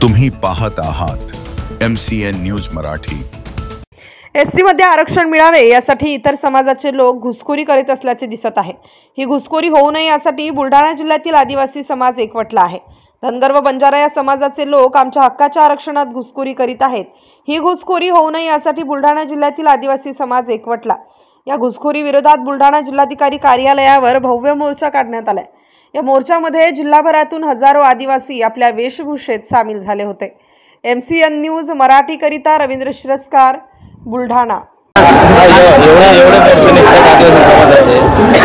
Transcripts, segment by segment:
तुम्ही पाहत आहात MCN न्यूज मराठी। एसटी मध्ये आरक्षण मिळावे यासाठी इतर समाजाचे लोक घुसखोरी करीत असल्याचे दिसत आहे। ही घुसखोरी होऊ नये यासाठी बुलढाणा जिल्ह्यातील आदिवासी समाज एकवटला आहे। धनगर व बंजारा या समाजाचे लोक आमच्या हक्काच्या आरक्षणात घुसखोरी करीत आहेत। ही घुसखोरी होऊ नये यासाठी बुलढाणा जिल्ह्यातील आदिवासी समाज एकवटला। या घुसखोरी विरोधात बुलढाणा जिल्हाधिकारी कार्यालयावर भव्य मोर्चा काढण्यात आला। या मोर्चामध्ये जिल्हाभरातून हजारो आदिवासी आपल्या वेशभूषेत सामील झाले होते। MCN न्यूज मराठी करिता रवींद्र शिरस्कार, बुलढाणा। एवढे मोर्चे निघतात आदिवासी समाजाचे,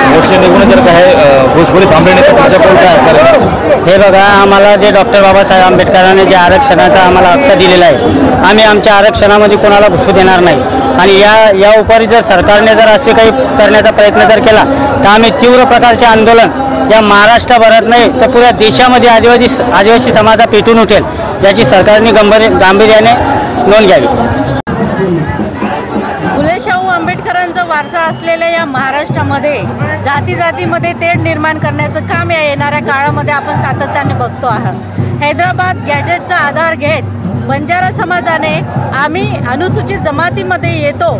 मोर्चे निघून जर काय घुसखोरी थांबली नाही तर पुढचा पाऊल काय असणार? हे बघा, आम्हाला जे डॉक्टर बाबासाहेब आंबेडकरांनी जे आरक्षणाचा आम्हाला हक्क दिलेला आहे, आम्ही आमच्या आरक्षणामध्ये कोणाला घुसू देणार नाही। आणि या उपरी जर सरकारने जर असे काही करण्याचा प्रयत्न जर केला तर आम्ही तीव्र प्रकारचे आंदोलन या महाराष्ट्रभरात नाही तर पुऱ्या देशामध्ये आदिवासी समाजा पेटून उठेल, याची सरकारने गांभीर्याने नोंद घ्यावी। फुले शाहू आंबेडकरांचा वारसा असलेल्या या महाराष्ट्रामध्ये जातीमध्ये तेढ निर्माण करण्याचं काम या येणाऱ्या काळामध्ये आपण सातत्याने बघतो आहोत। हैदराबाद गॅजेटचा आधार घेत बंजारा समाजाने आम्ही अनुसूचित जमातीमध्ये येतो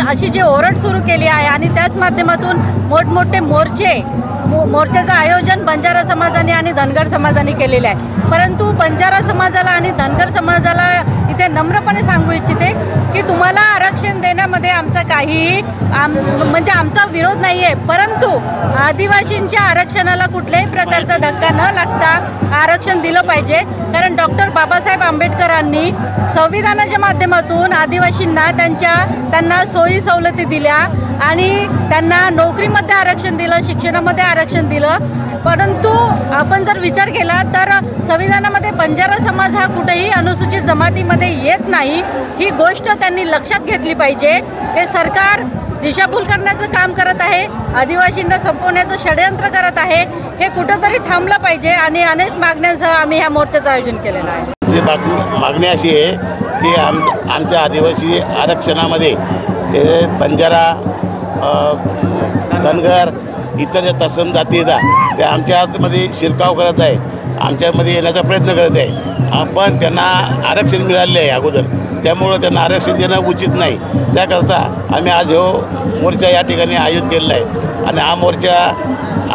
अशी जी ओरड सुरू केली आहे आणि त्याच माध्यमातून मोठमोठे मोर्चाचं आयोजन बंजारा समाजाने आणि धनगर समाजाने केलेले आहे। परंतु बंजारा समाजाला आणि धनगर समाजाला इथे नम्रपणे सांगू इच्छिते की तुम्हाला आरक्षण देण्यामध्ये आमचा काही म्हणजे आमचा विरोध नाही आहे, परंतु आदिवासींच्या आरक्षणाला कुठल्याही प्रकारचा धक्का न लागता आरक्षण दिलं पाहिजे। कारण डॉक्टर बाबासाहेब आंबेडकरांनी संविधानाच्या माध्यमातून आदिवासींना त्यांना सोयी सवलती दिल्या आणि त्यांना नोकरीमध्ये आरक्षण दिलं, शिक्षणामध्ये आरक्षण दिलं। परंतु आपण जर विचार केला तर संविधानामध्ये बंजारा समाज हा कुठेही अनुसूचित जमातीमध्ये येत नाही। ही गोष्ट त्यांनी लक्षात घेतली पाहिजे। हे सरकार दिशाभूल करण्याचं काम करत आहे, आदिवासींना संपवण्याचं षडयंत्र करत आहे। हे कुठेतरी थांबलं पाहिजे आणि अनेक मागण्यांसह आम्ही ह्या मोर्चाचं आयोजन केलेलं आहे। जी मागणी अशी आहे की आमच्या आदिवासी आरक्षणामध्ये बंजारा, धनगर, इतर ज्या तत्सम जाती आहेत त्या आमच्या आतमध्ये शिरकाव करत आहे, आमच्यामध्ये येण्याचा प्रयत्न करत आहे। आपण त्यांना आरक्षण मिळाले आहे अगोदर, त्यामुळं त्यांना आरक्षण देणं उचित नाही। त्याकरता आम्ही आज मोर्चा या ठिकाणी आयोजित केलेला आहे। आणि हा मोर्चा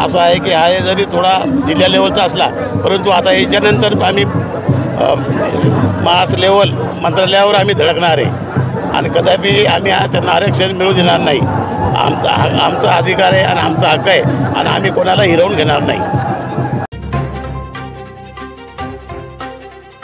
असा आहे की हा जरी थोडा जिल्हा लेवलचा असला परंतु आता याच्यानंतर आम्ही मास लेवल मंत्रालयावर आम्ही धडकणार आहे आणि कदापि आम्ही त्यांना आरक्षण मिळू देणार नाही। आमचा अधिकार आहे आणि आमचा हक्क आहे आणि आम्ही कोणाला हिरावून घेणार नाही।